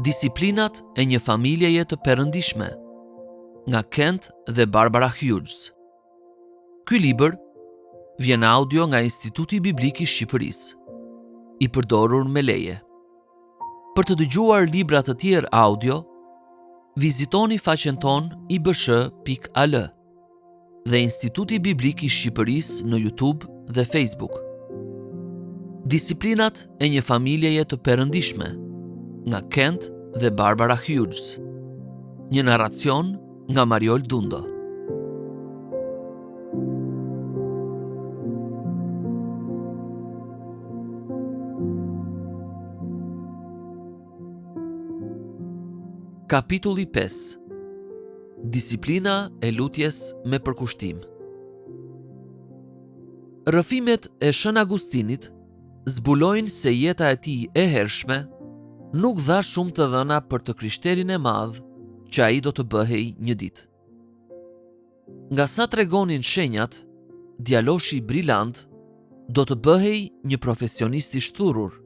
Disiplinat e një familjeje të perëndishme, nga Kent dhe Barbara Hughes. Ky libër vjen audio nga Instituti Biblik i Shqipërisë, i përdorur me leje. Për të dëgjuar libra të tjerë audio, vizitoni faqen tonë ibsh.al dhe Instituti Biblik i Shqipërisë në YouTube dhe Facebook. Disiplinat e një familjeje të perëndishme, nga Kent dhe Barbara Hughes. Një narracion nga Mariol Dundo. Kapitulli 5. Disiplina e lutjes me përkushtim. Rrëfimet e Shën Agustinit zbulojnë se jeta e tij e hershme nuk dha shumë të dhëna për të krishterin e madh që ai do të bëhej një ditë. Nga sa tregonin shenjat, djaloshi brilant do të bëhej një profesionist i shturur,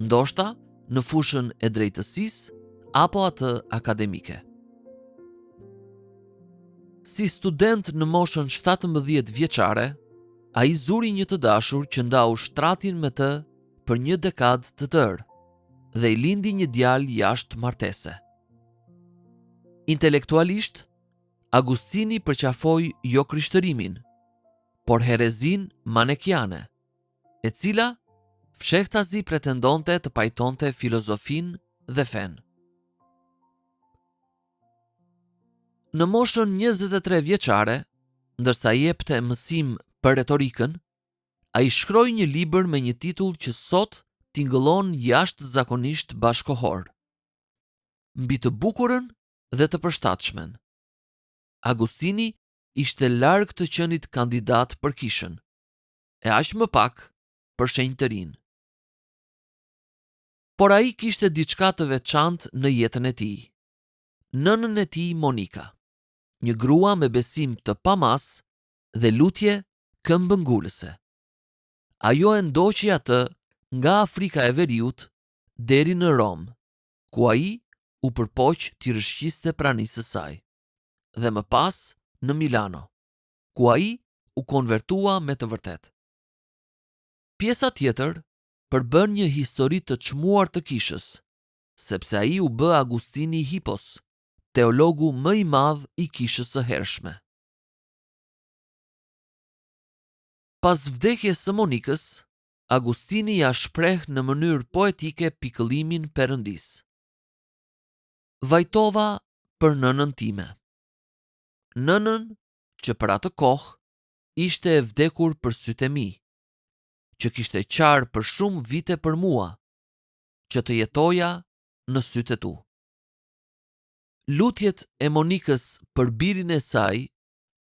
ndoshta në fushën e drejtësisë apo atë akademike. Si student në moshën 17 vjeçare, ai zuri një të dashur që ndau shtratin me të për një dekadë të tërë dhe i lindi një djalë jashtë martese. Intelektualisht, Agustini përqafoi jo krishtërimin, por herezin manekiane, e cila fshehtazi pretendonte të pajtonte filozofin dhe fen. Në moshën 23 vjeçare, ndërsa jepte mësim për retorikën, ai shkroi një libër me një titull që sot tingëllon jashtëzakonisht bashkohor: Mbi të bukurën dhe të përshtatshmen. Agustini ishte larg të qenit kandidat për kishën, e aq më pak për shenjtërinë. Por ai kishte diçka të veçantë në jetën e tij. Nënën e tij Monika, një grua me besim të pamas dhe lutje këmbëngulëse. Ajo e ndoqi atë nga Afrika e Veriut deri në Rom, ku ai u përpoq t'i rishqiste pranisë së saj, dhe më pas në Milano, ku ai u konvertua me të vërtet. Pjesa tjetër përbën një histori të çmuar të kishës, sepse ai u bë Agustini Hippos, teologu më i madh i kishës së hershme. Pas vdekjes së Monikës, Agustini ja shpreh në mënyrë poetike pikëllimin perëndis. Vajtova për nënën time. Nënën që për atë kohë ishte e vdekur për sytë e mi, që kishte qarë për shumë vite për mua, që të jetoja në sytë e tu. Lutjet e Monikës për birin e saj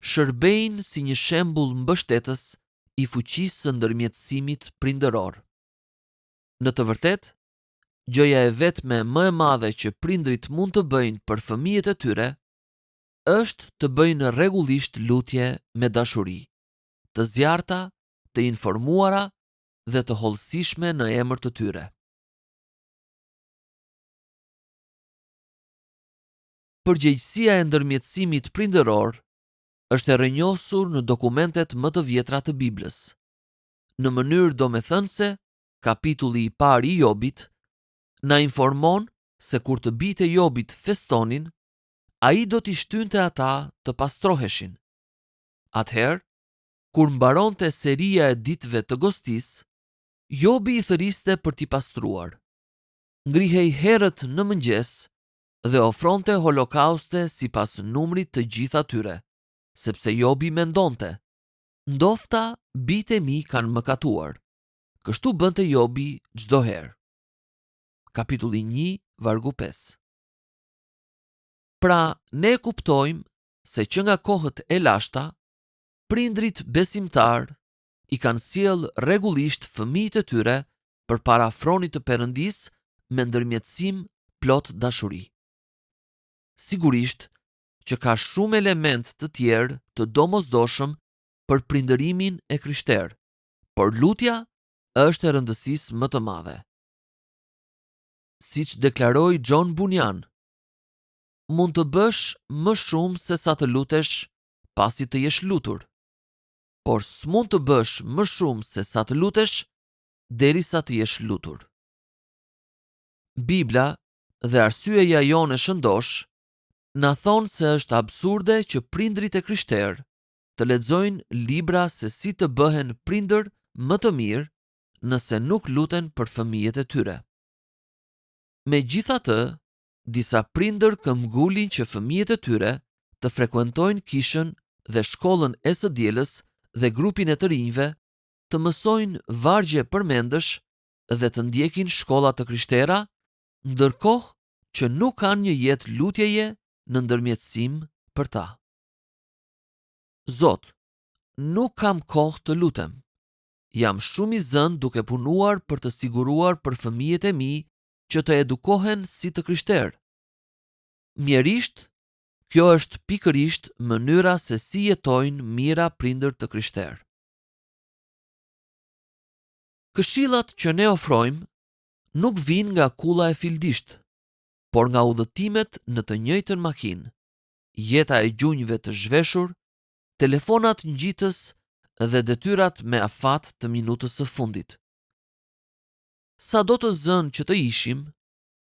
shërbejnë si një shembull mbështetës i fuqisë së ndërmjetësimit prindëror. Në të vërtetë, gjëja e vetme më e madhe që prindrit mund të bëjnë për fëmijët e tyre është të bëjnë rregullisht lutje me dashuri, të zjarrta, të informuara dhe të hollësishme në emër të tyre. Përgjegjësia e ndërmjetësimit prindëror është e rrënjosur në dokumentet më të vjetra të Biblës. Në mënyrë domethënëse, kapitulli i parë i Jobit na informon se kur të bijtë e Jobit festonin, ai do t'i shtynte ata të pastroheshin. Atëherë, kur mbaronte seria e ditëve të gostisë, Jobi i thëriste për t'i pastruar. Ngrihej herët në mëngjes dhe ofronte holokauste sipas numrit të gjithë atyre, sepse Jobi mendonte: ndofta bijtë e mi kanë mëkatuar. Kështu bënte Jobi çdo herë. Kapitulli 1, vargu 5. Pra, ne kuptojmë se që nga kohët e lashta, prindrit besimtar i kanë sjell rregullisht fëmijët e tyre përpara afronit të Perëndisë me ndërmjetësim plot dashuri. Sigurisht që ka shumë element të tjerë të domosdoshëm për prindërimin e krishterë, por lutja është e rëndësisë më të madhe. siç deklaroi John Bunyan. Mund të bësh më shumë se sa të lutesh pasi të jesh lutur, por s'mund të bësh më shumë se sa të lutesh derisa të jesh lutur. Bibla dhe arsyeja jonë e shëndosh na thonë se është absurde që prindrit e krishterë të lexojnë libra se si të bëhen prindër më të mirë nëse nuk luten për fëmijët e tyre. Megjithatë, disa prindër këmbgulin që fëmijët e tyre të frekuentojnë kishën dhe shkollën e së dielës dhe grupin e të rinjve, të mësojnë vargje përmendësh dhe të ndjekin shkolla të krishtera, ndërkohë që nuk kanë një jetë lutjeje në ndërmjetësim për ta. Zot, nuk kam kohë të lutem. Jam shumë i zënë duke punuar për të siguruar për fëmijët e mi që të edukohen si të krishterë. Mjerisht, kjo është pikërisht mënyra se si jetojnë mira prindër të krishterë. Këshillat që ne ofrojmë nuk vijnë nga kulla e fildisht, por nga udhëtimet në të njëjtën makinë, jeta e gjunjëve të zhveshur, telefonat ngjitës dhe detyrat me afat të minutës së fundit. Sa do të zënë që të ishim,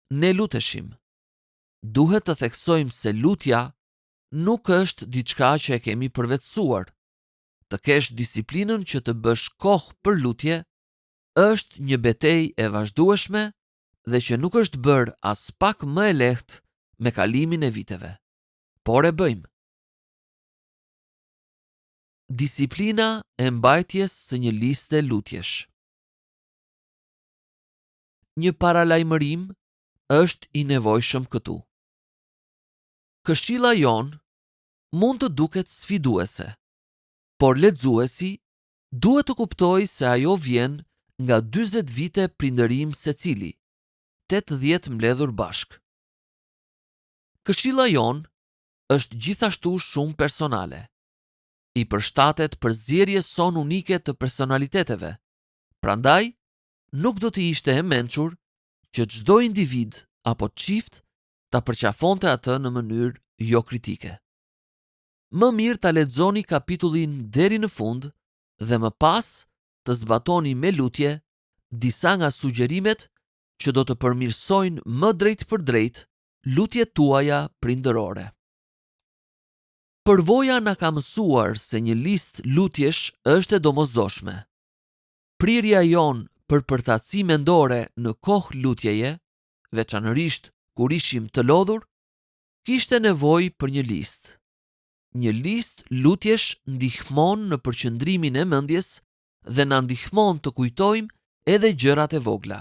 ne luteshim. Duhet të theksojmë se lutja nuk është diçka që e kemi përvetësuar. Të kesh disiplinën që të bësh kohë për lutje është një betejë e vazhdueshme dhe që nuk është bërë as pak më e lehtë me kalimin e viteve. Por e bëjmë. Disiplina e mbajtjes së një liste lutjesh. Një paralajmërim është i nevojshëm këtu. Këshilla jonë mund të duket sfiduese, por lexuesi duhet të kuptojë se ajo vjen nga 40 vite prindërim secili, 80 mbledhur bashk. Këshilla jonë është gjithashtu shumë personale. I përshtatet përzierjes son unike të personaliteteve. Prandaj, nuk do të ishte e mençur që çdo individ apo çift ta përqafonte atë në mënyrë jo kritike. Më mirë ta lexoni kapitullin deri në fund dhe më pas të zbatoni me lutje disa nga sugjerimet që do të përmirësojnë më drejt për drejt lutjet tuaja prindërore. Përvoja na ka mësuar se një listë lutjesh është e domosdoshme. Prirja jonë për përtatësi mendore në kohë lutjeje, veçanërisht kur ishim të lodhur, kishte nevojë për një listë. Një listë lutjesh ndihmon në përqendrimin e mendjes dhe na ndihmon të kujtojmë edhe gjërat e vogla,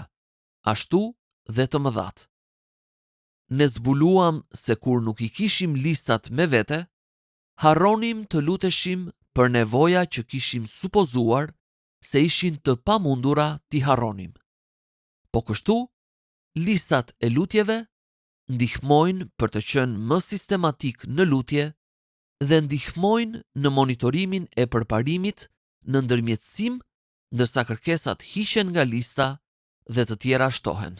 ashtu dhe të mëdhat. Ne zbuluam se kur nuk i kishim listat me vete, harronim të luteshim për nevoja që kishim supozuar se ishin të pamundura t'i harronim. Po kështu, listat e lutjeve ndihmojnë për të qenë më sistematik në lutje dhe ndihmojnë në monitorimin e përparimit në ndërmjetësim, ndërsa kërkesat hiqen nga lista dhe të tjera shtohen.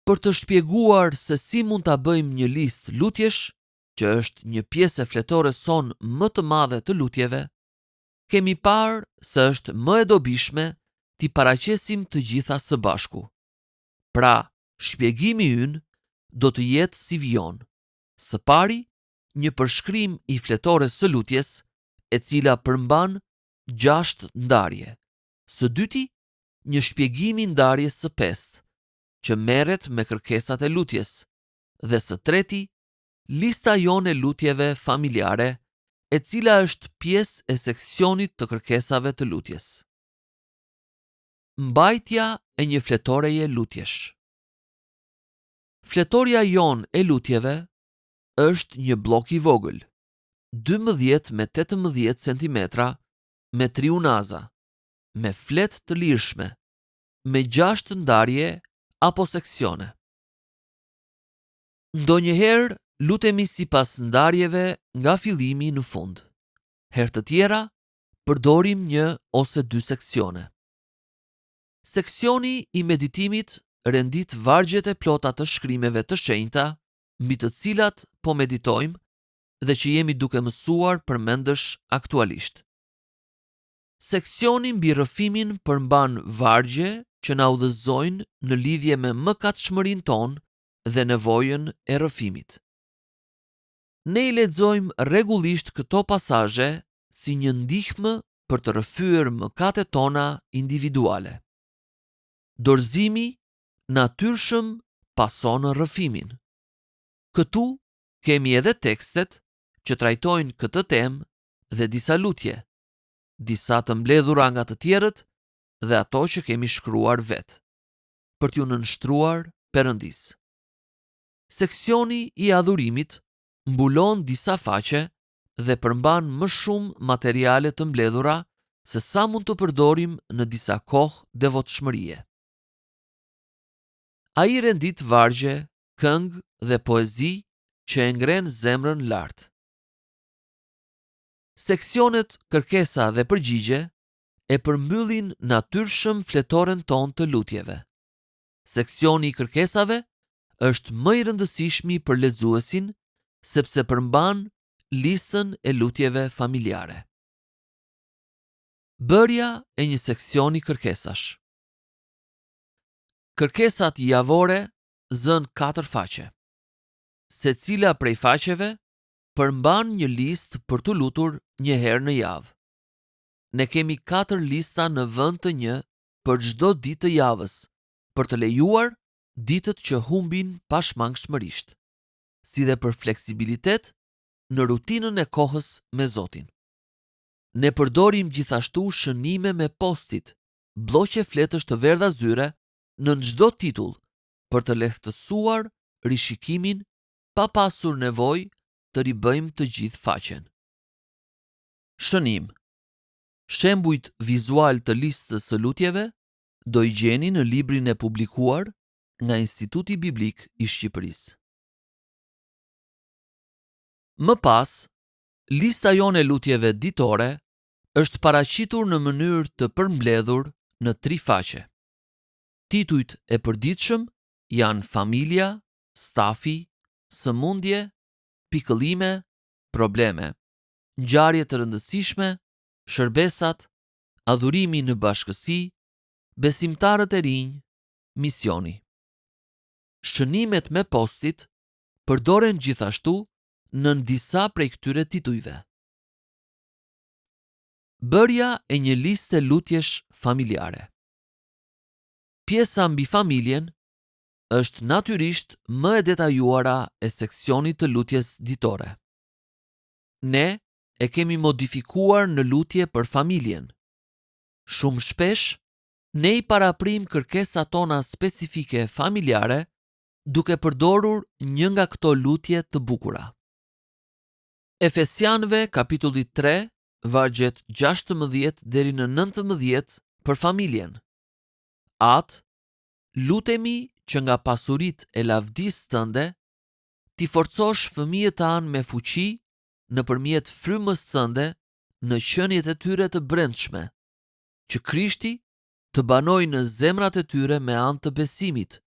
Për të shpjeguar se si mund ta bëjmë një listë lutjesh, që është një pjesë e fletores son më të madhe të lutjeve, kemi parë se është më e dobishme t'i paraqesim të gjitha së bashku. Pra, shpjegimi ynë do të jetë si vijon. Së pari, një përshkrim i fletores së lutjes, e cila përmban 6 ndarje. Së dyti, një shpjegim i ndarjes së 5, që merret me kërkesat e lutjes, dhe së treti, lista jone e lutjeve familjare, e cila është pjesë e seksionit të kërkesave të lutjes. Mbajtja e një fletoreje lutjesh. Fletoria jon e lutjeve është një blok i vogël, 12 me 18 cm, me triunaza, me flet të lirshme, me 6 ndarje apo seksione. Ndonjëherë lutemi sipas ndarjeve nga fillimi në fund. Herë të tjera përdorim 1 ose 2 seksione. Seksioni i meditimit rendit vargjet e plota të shkrimeve të shenjta, mbi të cilat po meditojmë dhe që jemi duke mësuar përmendësh aktualisht. Seksioni mbi rrëfimin përmban vargje që na udhëzojnë në lidhje me mëkatshmërinë tonë dhe nevojën e rrëfimit. Ne I lexojmë rregullisht këto pasazhe si një ndihmë për të rrëfyer mëkatet tona individuale. Dorëzimi natyrshëm pason rrëfimin. Këtu kemi edhe tekstet që trajtojnë këtë temë dhe disa lutje, disa të mbledhura nga të tjerët dhe ato që kemi shkruar vetë, për t'ju nënshtruar Perëndis. Seksioni I adhurimit mbulon disa faqe dhe përmban më shumë materiale të mbledhura se sa mund të përdorim në disa kohë devotshmërie. Ai rendit vargje, këngë dhe poezi që e ngren zemrën lart. Seksionet kërkesa dhe përgjigje e përmbyllin natyrshëm fletoren tonë të lutjeve. Seksioni I kërkesave është më I rëndësishmi për lexuesin sepse përmban listën e lutjeve familjare. Bërja e një seksioni kërkesash. Kërkesat javore zën 4 faqe. Secila prej faqeve përmban një listë për të lutur një herë në javë. Ne kemi 4 lista në vend të një për çdo ditë të javës, për të lejuar ditët që humbin pashmangshmërisht, si dhe për fleksibilitet në rutinën e kohës me Zotin. Ne përdorim gjithashtu shënime me post-it, bloqe fletësh të verdha zyre në çdo titull për të lehtësuar rishikimin pa pasur nevojë të ribëjmë të gjithë faqen. Shënim. Shembujt vizual të listës së lutjeve do I gjeni në librin e publikuar nga Instituti Biblik I Shqipërisë. Më pas, lista jone e lutjeve ditore është paraqitur në mënyrë të përmbledhur në 3 faqe. Titujt e përditshëm janë familja, stafi, sëmundje, pikëllime, probleme, ngjarje të rëndësishme, shërbesat, adhurimi në bashkësi, besimtarët e rinj, misioni. Shënimet me post-it përdoren gjithashtu nën disa prej këtyre titujve. Bërja e një liste lutjesh familjare. Pjesa mbi familjen është natyrisht më e detajuara e seksionit të lutjes ditore. Ne e kemi modifikuar në lutje për familjen. Shumë shpesh, ne I paraprim kërkesat tona specifike familjare duke përdorur një nga këto lutje të bukura. Efesianëve kapitulli 3, vargjet 16 deri në 19 për familjen. Atë, lutemi që nga pasuritë e lavdisë tënde ti forcosh fëmijët tanë me fuqi nëpërmjet frymës tënde në qenjet e tyre të brendshme, që Krishti të banojë në zemrat e tyre me anë të besimit,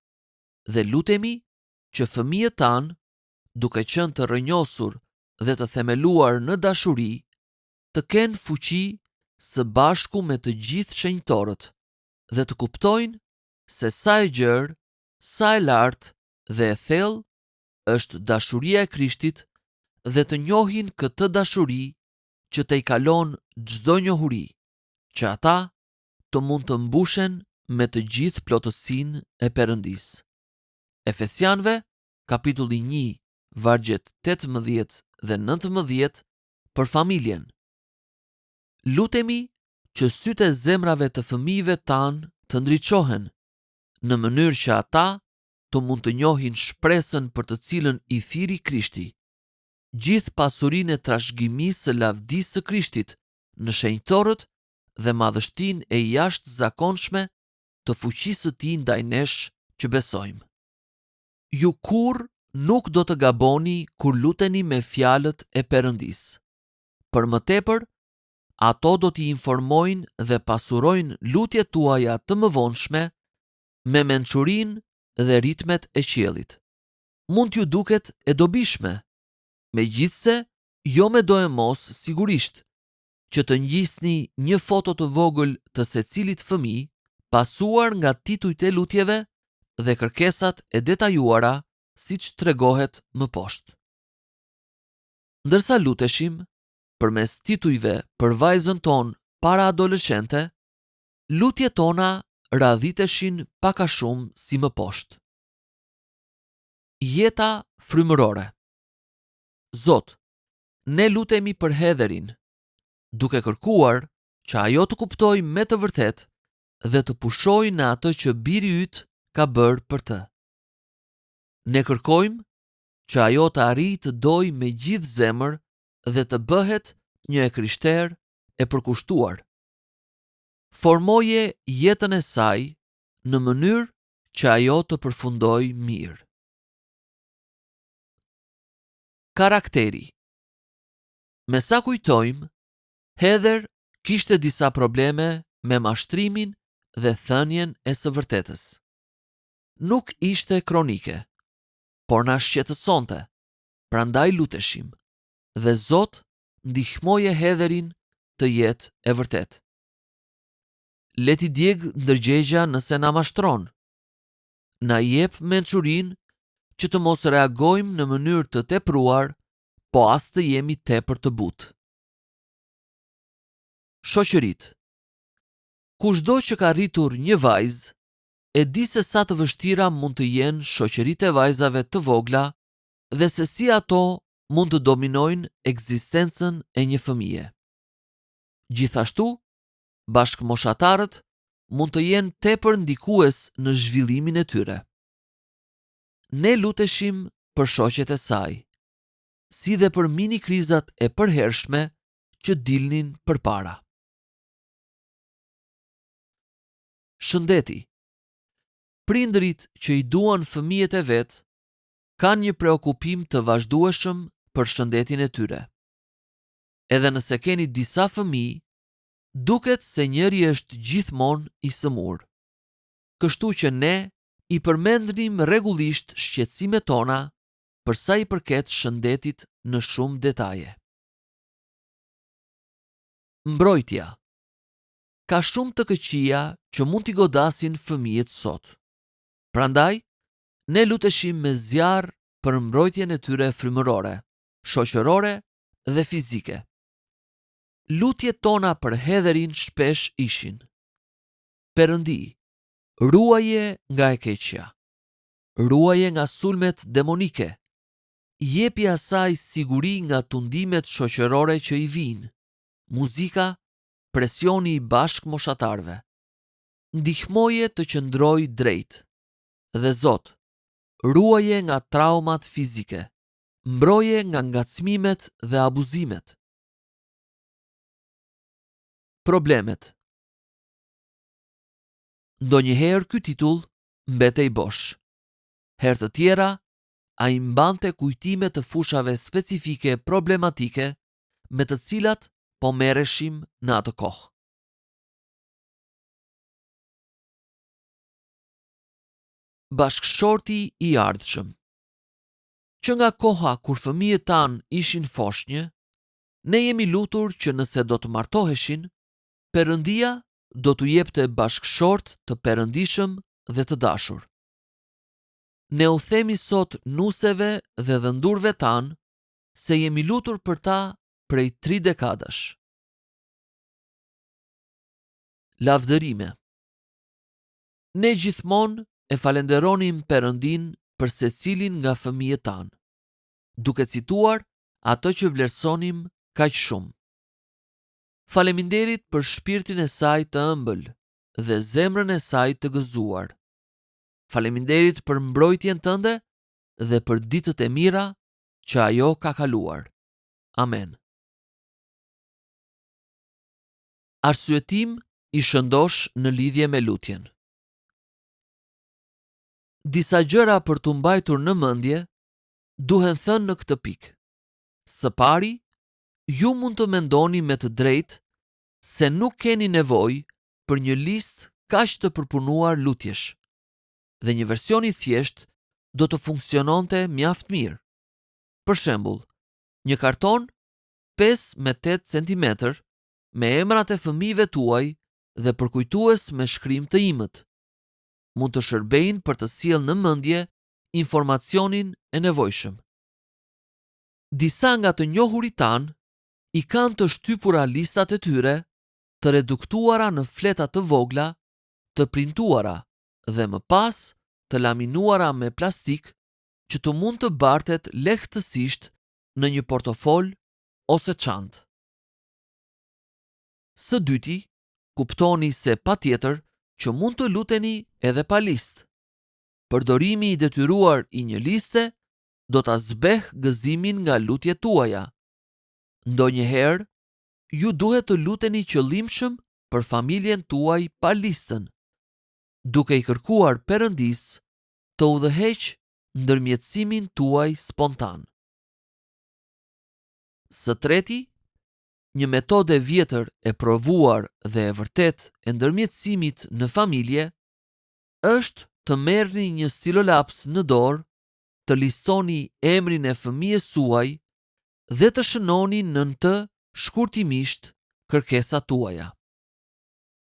dhe lutemi që fëmijët tanë, duke qenë të rrënjosur dhe të themeluar në dashuri, të kenë fuqi së bashku me të gjithë shenjtorët dhe të kuptojnë se sa e gjerë, sa e lartë dhe e thellë është dashuria e Krishtit dhe të njohin këtë dashuri që te I kalon çdo njohuri, që ata të mund të mbushen me të gjithë plotësinë e Perëndisë. Efesianëve, kapitulli 1, vargjet 18 dhe 19 për familjen. Lutemi që sytë e zemrave të fëmijëve tanë të ndriçohen, në mënyrë që ata të mund të njohin shpresën për të cilën I thiri Krishti, gjithë pasurinë e trashëgimisë së lavdisë së Krishtit në shenjtorët dhe madhështinë e jashtëzakonshme të fuqisë së Tij ndaj nesh që besojmë. Ju kurrë nuk do të gaboni kur luteni me fjalët e Perëndisë. Për më tepër, ato do t'i informojnë dhe pasurojnë lutjet tuaja të mëvonshme me mençurinë dhe ritmet e qiellit. Mund t'ju duket e dobishme, megjithse jo me do e mos sigurisht, që të ngjisni një foto të vogël të secilit fëmijë, pasuar nga titujt e lutjeve dhe kërkesat e detajuara siç tregohet më poshtë. Ndërsa luteshim përmes titujve për vajzën tonë para adoleshente, lutjet tona radhiteshin pak a shumë si më poshtë. Jeta frymërore. Zot, ne lutemi për Heatherin, duke kërkuar që ajo të kuptojë me të vërtetë dhe të pushojë në atë që biri yt ka bërë për të. Ne kërkojmë që ajo të arrijë të dojë me gjithë zemër dhe të bëhet një e krishterë e përkushtuar. Formoje jetën e saj në mënyrë që ajo të përfundojë mirë. Karakteri. Me sa kujtojmë, Heather kishte disa probleme me mashtrimin dhe thënien e së vërtetës. Nuk ishte kronike, por na shqetësonte, prandaj luteshim, dhe Zot ndihmoje Heatherin të jetë e vërtetë. Le t'i djeg ndërgjegja nëse na mashtron. Na jep mençurinë që të mos reagojmë në mënyrë të tepruar, po as të jemi tepër të butë. Shoqërit. Kushdo që ka rritur një vajzë, e di se sa të vështira mund të jenë shoqëritë e vajzave të vogla dhe se si ato mund të dominojnë ekzistencën e një fëmije. Gjithashtu, bashkëmoshatarët mund të jenë tepër ndikues në zhvillimin e tyre. Ne luteshim për shoqet e saj, si dhe për mini krizat e përhershme që dilnin përpara. Shëndeti. Prindërit që i duan fëmijët e vet kanë një preokupim të vazhdueshëm për shëndetin e tyre. Edhe nëse keni disa fëmijë, duket se njëri është gjithmonë i sëmur. Kështu që ne i përmendnim rregullisht shqetësimet tona për sa i përket shëndetit në shumë detaje. Mbrojtja. Ka shumë të këqija që mund t'i godasin fëmijët sot. Prandaj, ne luteshim me zjarr për mbrojtjen e tyre frymërore, shoqërore dhe fizike. Lutjet tona për Heatherin shpesh ishin: Perëndi, ruaje nga e keqja, ruaje nga sulmet demonike, jepi asaj siguri nga tundimet shoqërore që i vijnë, muzika, presioni i bashkëmoshatarëve. Ndihmoje të qëndroj drejt. Dhe Zot, ruaje nga traumat fizike, mbroje nga ngacmimet dhe abuzimet. Problemet. Ndonjëherë ky titull mbetej bosh. Herë të tjera, ai mbante kujtime të fushave specifike problematike me të cilat po merreshim në atë kohë. Bashkëshorti i ardhshëm. Që nga koha kur fëmijët tanë ishin foshnjë, ne jemi lutur që nëse do të martoheshin, Perëndia do t'u jepte bashkëshort të perëndishëm dhe të dashur. Ne u themi sot nuseve dhe dhëndurve tanë se jemi lutur për ta prej 3 dekadash. Lavdërime. Ne gjithmonë e falenderonim Perëndin për secilin nga fëmijët tanë, duke cituar ato që vlerësonim kaq shumë. Faleminderit për shpirtin e saj të ëmbël dhe zemrën e saj të gëzuar. Faleminderit për mbrojtjen tënde dhe për ditët e mira që ajo ka kaluar. Amen. Arsyetim i shëndosh në lidhje me lutjen. Disa gjëra për t'u mbajtur në mendje duhen thënë në këtë pikë. Së pari, ju mund të mendoni me të drejtë se nuk keni nevojë për një listë kaq të përpunuar lutjesh. dhe një version i thjesht do të funksiononte mjaft mirë. Për shembull, një karton 5 me 8 cm me emrat e fëmijëve tuaj dhe përkujtues me shkrim të imët mund të shërbejnë për të sjellë në mendje informacionin e nevojshëm. Disa nga të njohurit tanë i kanë të shtypura listat e tyre të reduktuara në fleta të vogla, të printuara dhe më pas të laminuara me plastik që të mund të bartet lehtësisht në një portofol ose çantë. Së dyti, kuptoni se patjetër që mund të luteni edhe pa listë. Përdorimi i detyruar i një liste do ta zbeh gëzimin nga lutjet tuaja. Ndonjëherë, ju duhet të luteni qëllimshëm për familjen tuaj pa listën, duke i kërkuar Perëndis të udhëheqë ndërmjetësimin tuaj spontan. Së treti, një metodë e vjetër e provuar dhe e vërtet e ndërmjetësimit në familje është të merrni një stilolaps në dorë, të listoni emrin e fëmijës suaj dhe të shënoni nën të shkurtimisht kërkesat tuaja.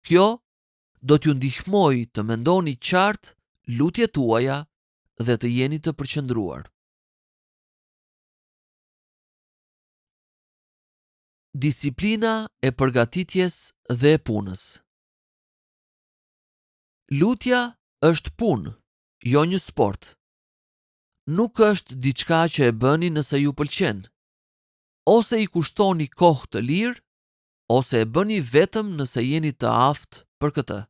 Kjo do t'ju ndihmojë të mendoni qartë lutjet tuaja dhe të jeni të përqendruar. Disiplina e përgatitjes dhe e punës. Lutja është punë, jo një sport. Nuk është diçka që e bëni nëse ju pëlqen. Ose i kushtoni kohë të lirë, ose e bëni vetëm nëse jeni të aftë për këtë.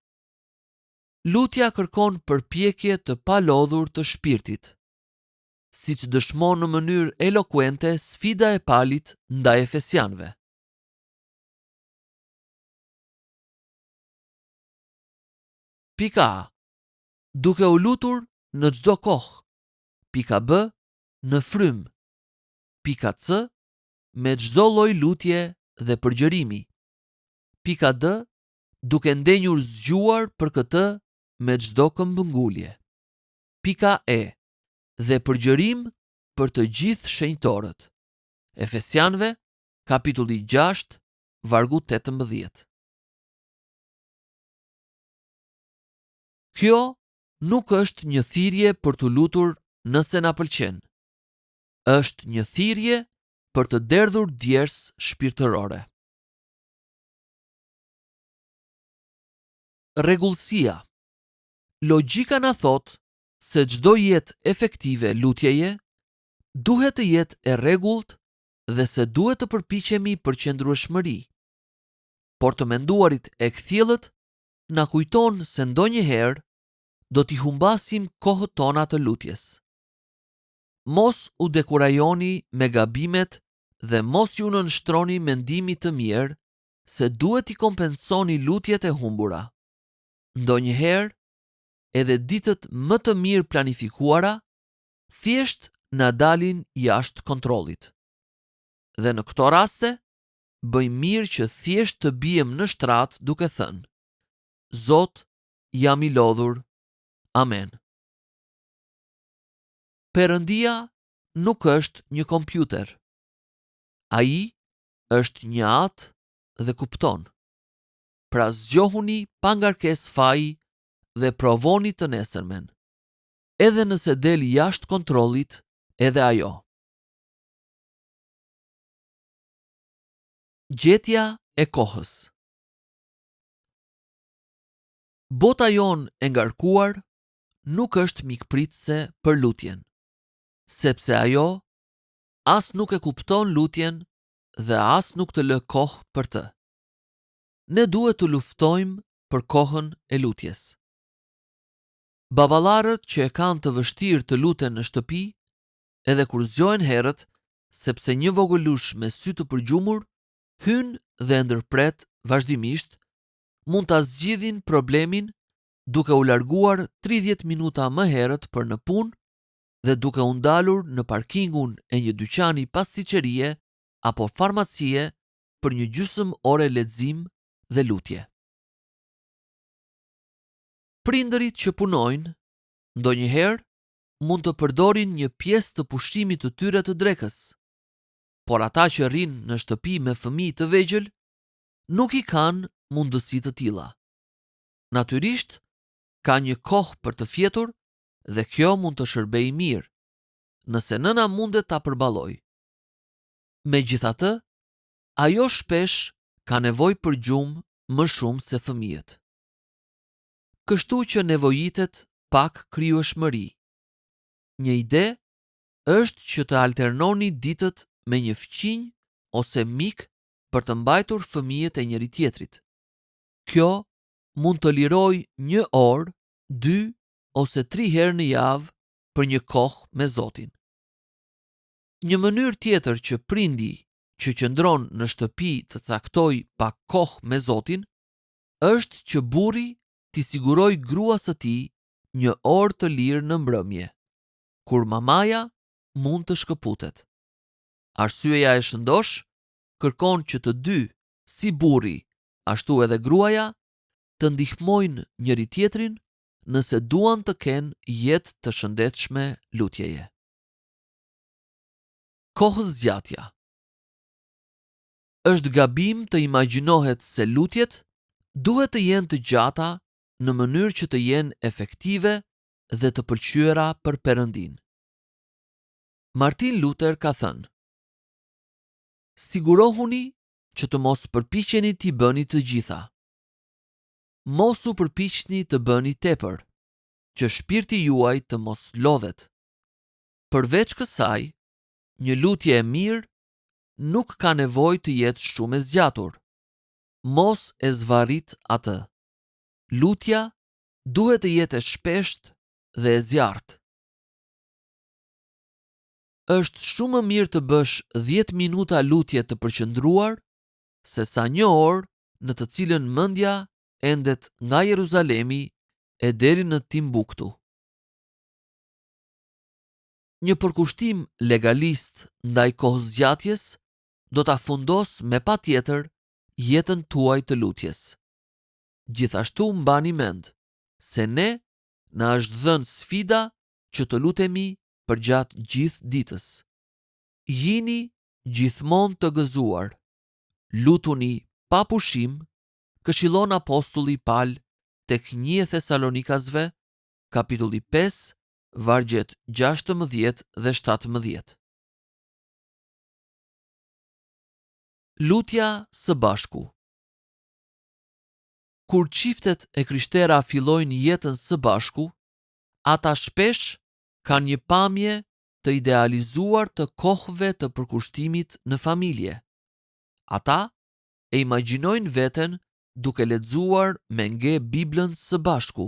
Lutja kërkon përpjekje të palodhur të shpirtit, siç dëshmon në mënyrë elokuente sfida e Palit ndaj Efesianëve. Pika A. Duke u lutur në çdo kohë. Pika B. Në frymë. Pika C. Me çdo lloj lutje dhe përgjërimi. Pika D. Duke ndenjur zgjuar për këtë me çdo këmbëngulje. Pika E. Dhe përgjërim për të gjithë shenjtorët. Efesianëve, kapitulli 6, vargu 18. Kjo nuk është një thirrje për të lutur nëse na pëlqen. Është një thirrje për të derdhur djersë shpirtërore. Rregullësia. Logjika na thot se çdo jetë efektive lutjeje duhet të jetë e rregullt dhe se duhet të përpiqemi për qëndrueshmëri. Por të menduarit e kthjellët na kujton se ndonjëherë do t'i humbasim kohët tona të lutjes. Mos u dekurajoni me gabimet dhe mos ju nënshtroni mendimit të mirë se duhet t'i kompensoni lutjet e humbura. Ndonjëherë, edhe ditët më të mirë planifikuara, thjesht na dalin jashtë kontrollit. Dhe në këto raste, bëjmë mirë që thjesht të bijem në shtrat duke thënë: Zot, jam i lodhur. Amen. Perëndia nuk është një kompjuter. Ai është një atë dhe kupton. Pra zgjohuni pa ngarkesë faji dhe provoni të nesërmen. Edhe nëse del jashtë kontrollit, edhe ajo. Gjetja e kohës. Bota jon e ngarkuar nuk është mikpritëse për lutjen, sepse ajo as nuk e kupton lutjen dhe as nuk të lë kohë për të. Ne duhet të luftojmë për kohën e lutjes. Baballarët që e kanë të vështirë të luten në shtëpi, edhe kur zgjohen herët, sepse një vogëlush me sy të përgjumur hyn dhe ndërpret vazhdimisht, mund ta zgjidhin problemin duke u larguar 30 minuta më herët për në punë dhe duke u ndalur në parkingun e një dyqani pasticërie apo farmacie për një gjysmë ore lexim dhe lutje. Prindërit që punojnë ndonjëherë mund të përdorin një pjesë të pushimit të tyre të drekës, por ata që rrinë në shtëpi me fëmijë të vegjël nuk i kanë mundësi të tilla. Natyrisht, ka një kohë për të fjetur dhe kjo mund të shërbejë mirë, nëse nëna mundet ta përballojë. Megjithatë, ajo shpesh ka nevojë për gjumë më shumë se fëmijët. Kështu që nevojitet pak krijueshmëri. Një ide është që të alternoni ditët me një fëmijë ose mik për të mbajtur fëmijët e njëri tjetrit. Kjo mund të lirojë 1 orë, 2 ose 3 herë në javë për një kohë me Zotin. Një mënyrë tjetër që prindi që qëndron në shtëpi të caktojë pak kohë me Zotin është që burri t'i sigurojë gruas së tij 1 orë të lirë në mbrëmje, kur mamaja mund të shkëputet. Arsyeja e shëndosh kërkon që të dy, si burri, ashtu edhe gruaja, të ndihmojnë njëri tjetrin nëse duan të kenë jetë të shëndetshme lutjeje. Kohës zgjatja. Është gabim të imagjinohet se lutjet duhet të jenë të gjata në mënyrë që të jenë efektive dhe të pëlqyera për Perëndin. Martin Luther ka thënë: sigurohuni që të mos përpiqeni t'i bëni të gjitha. Mos u përpiqni të bëni tepër, që shpirti juaj të mos lodhet. Përveç kësaj, një lutje e mirë nuk ka nevojë të jetë shumë e zgjatur. Mos e zvarrit atë. Lutja duhet të jetë e shpeshtë dhe e zjarrt. Është shumë më mirë të bësh 10 minuta lutje të përqendruar se sa 1 orë në të cilën mendja endet nga Jeruzalemi e deri në Timbuktu. Një përkushtim legalist ndaj kohëzgjatjes do ta fundos me patjetër jetën tuaj të lutjes. Gjithashtu mbani mend se ne na është dhënë sfida që të lutemi përgjatë gjithë ditës. Jini gjithmonë të gëzuar. Lutuni pa pushim, këshillon apostulli Paul tek 1 Thesalonikasve, kapitulli 5, vargjet 16 dhe 17. Lutja së bashku. Kur çiftet e krishterë fillojnë jetën së bashku, ata shpesh kanë një pamje të idealizuar të kohëve të përkushtimit në familje. Ata e imagjinojnë veten duke lexuar me nge Biblën së bashku,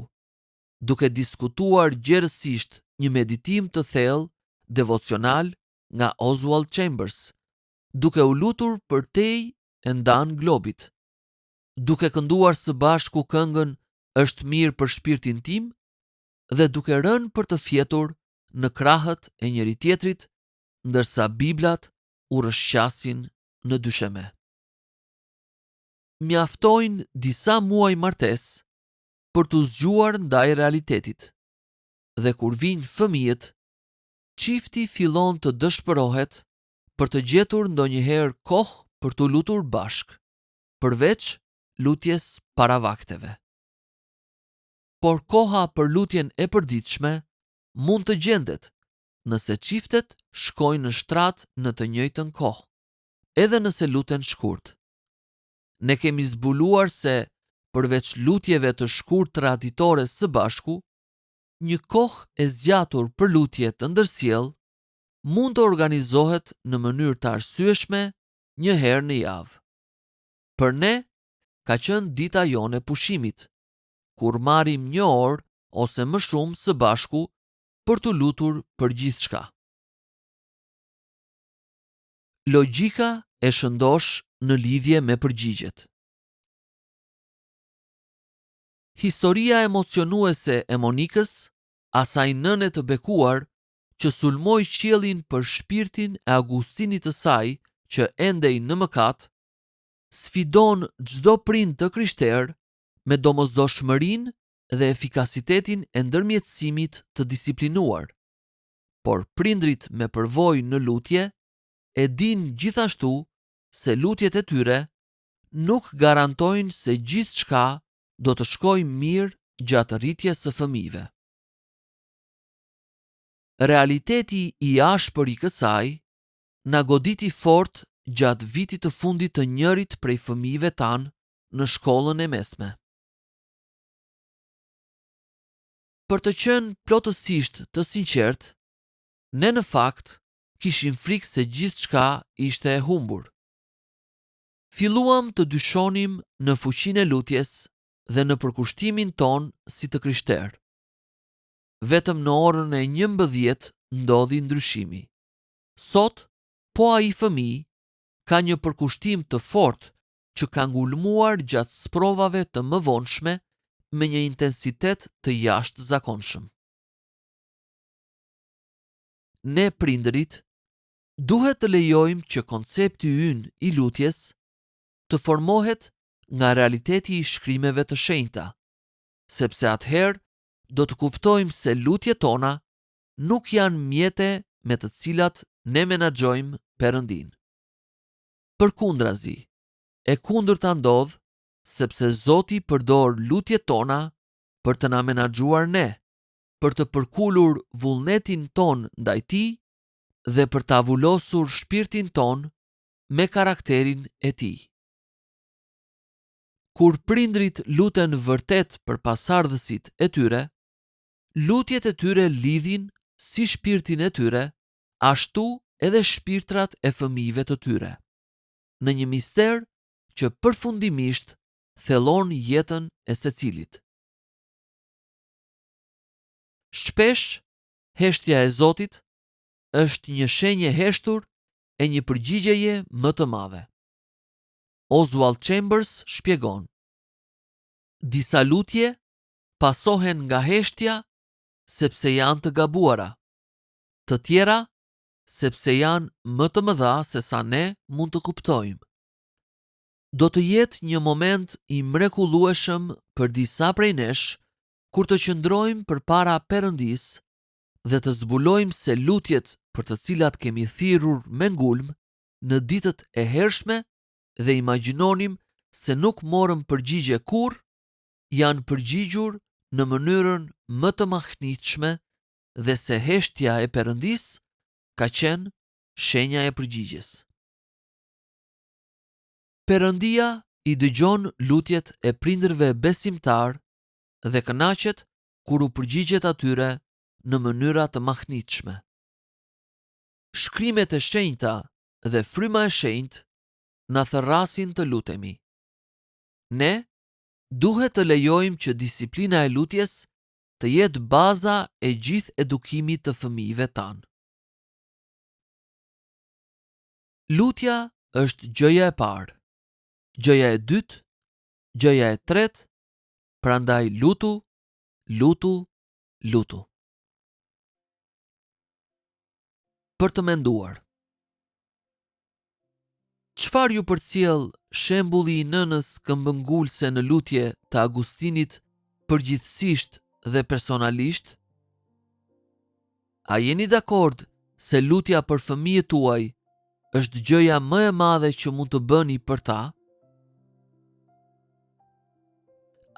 duke diskutuar gjerësisht një meditim të thellë devocional nga Oswald Chambers, duke u lutur për tej e ndan globit, duke kënduar së bashku këngën "Është mirë për shpirtin tim" dhe duke rënë për të fjetur në krahët e njëri tjetrit, ndërsa Biblat u rrëshqasin në dysheme. Mjaftojnë disa muaj martesë për të zgjuar ndaj realitetit. Dhe kur vijnë fëmijët, çifti fillon të dëshpërohet për të gjetur ndonjëherë kohë për të lutur bashk, përveç lutjes para vakteve. Por koha për lutjen e përditshme mund të gjendet nëse çiftet shkojnë në shtrat në të njëjtën kohë, edhe nëse luten shkurt. Ne kemi zbuluar se përveç lutjeve të shkurtra ditore së bashku, një kohë e zgjatur për lutje të ndërsjellë mund të organizohet në mënyrë të arsyeshme 1 herë në javë. Për ne ka qenë dita jone pushimit, kur marrim 1 orë ose më shumë së bashku për të lutur për gjithçka. Logjika e shëndosh në lidhje me përgjigjet. Historia emocionuese e Monikës, asaj nëne të bekuar që sulmoi qiellin për shpirtin e Augustinit të saj që endej në mëkat, sfidon çdo prind të krishterë me domosdoshmërinë dhe efikasitetin e ndërmjetësimit të disiplinuar, por prindrit me përvojë në lutje e dinë gjithashtu se lutjet e tyre nuk garantojnë se gjithçka do të shkojë mirë gjatë rritjes së fëmijëve. Realiteti i ashpër i kësaj na goditi fort gjatë vitit të fundit të njërit prej fëmijëve tanë në shkollën e mesme. Për të qenë plotësisht të sinqert, ne në fakt kishim frikë se gjithçka ishte e humbur. Filluam të dyshonim në fuqinë e lutjes dhe në përkushtimin ton si të krishterë. Vetëm në orën e 11 ndodhi ndryshimi. Sot, po ai fëmijë ka një përkushtim të fortë që ka ngulmuar gjatë sprovave të mëvonshme me një intensitet të jashtëzakonshëm. Ne prindërit duhet të lejojmë që koncepti ynë i lutjes të formohet nga realiteti i shkrimeve të shenjta, sepse atëherë do të kuptojmë se lutjet tona nuk janë mjete me të cilat ne menaxhojmë Perëndin. Përkundrazi, e kundërta ndodh sepse Zoti përdor lutjet tona për të na menaxhuar ne, për të përkulur vullnetin ton ndaj Tij dhe për të avullosur shpirtin ton me karakterin e Tij. Kur prindrit luten vërtet për pasardhësit e tyre, lutjet e tyre lidhin si shpirtin e tyre, ashtu edhe shpirtrat e fëmijëve të tyre, në një mister që përfundimisht thellon jetën e secilit. Shpesh, heshtja e Zotit është një shenjë heshtur e një përgjigjeje më të madhe. Oswald Chambers shpjegon: disa lutje pasohen nga heshtja sepse janë të gabuara, të tjera sepse janë më të mëdha se sa ne mund të kuptojmë. Do të jetë një moment i mrekullueshëm për disa prej nesh kur të qëndrojmë përpara Perëndis dhe të zbulojmë se lutjet për të cilat kemi thirrur me ngulm në ditët e hershme dhe imagjinonim se nuk morëm përgjigje kurrë, janë përgjigjur në mënyrën më të mahnitshme dhe se heshtja e Perëndis ka qenë shenja e përgjigjes. Perëndia i dëgjon lutjet e prindërve besimtar dhe kënaqet kur u përgjigjet atyre në mënyra të mahnitshme. Shkrimet e shenjta dhe fryma e shenjtë na thërrasin të lutemi. Ne duhet të lejojmë që disiplina e lutjes të jetë baza e gjithë edukimit të fëmijëve tanë. Lutja është gjëja e parë, gjëja e dytë, gjëja e tretë, prandaj lutu, lutu, lutu. Për të menduar. Çfarë ju përcjell shembulli i nënës këmbëngulëse në lutje të Agustinit përgjithsisht dhe personalisht? A jeni dakord se lutja për fëmijët tuaj është gjëja më e madhe që mund të bëni për ta?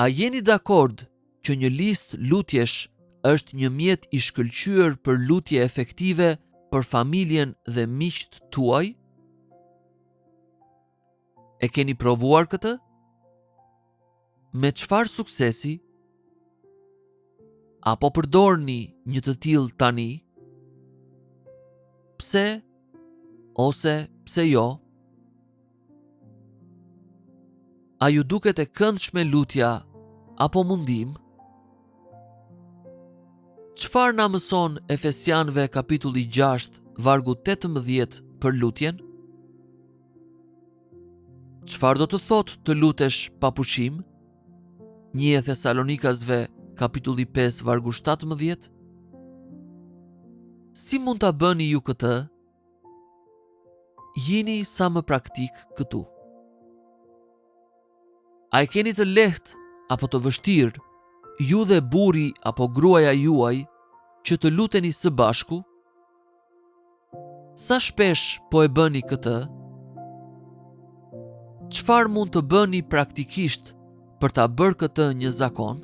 A jeni dakord që një listë lutjesh është një mjet i shkëlqyer për lutje efektive për familjen dhe miqt tuaj? E keni provuar këtë? Me çfarë suksesi? Apo përdorni një të tillë tani? Pse? Ose pse jo? A ju duket e këndshme lutja apo mundim? Çfarë na mëson Efesianëve kapitulli 6, vargu 18 për lutjen? Çfarë do të thotë të lutesh pa pushim? 1 Thesalonikasve kapitulli 5, vargu 17. Si mund ta bëni ju këtë? Jini sa më praktik këtu. A e keni të lehtë apo të vështirë ju dhe burri apo gruaja juaj që të luteni së bashku? Sa shpesh po e bëni këtë? Çfarë mund të bëni praktikisht për ta bërë këtë një zakon?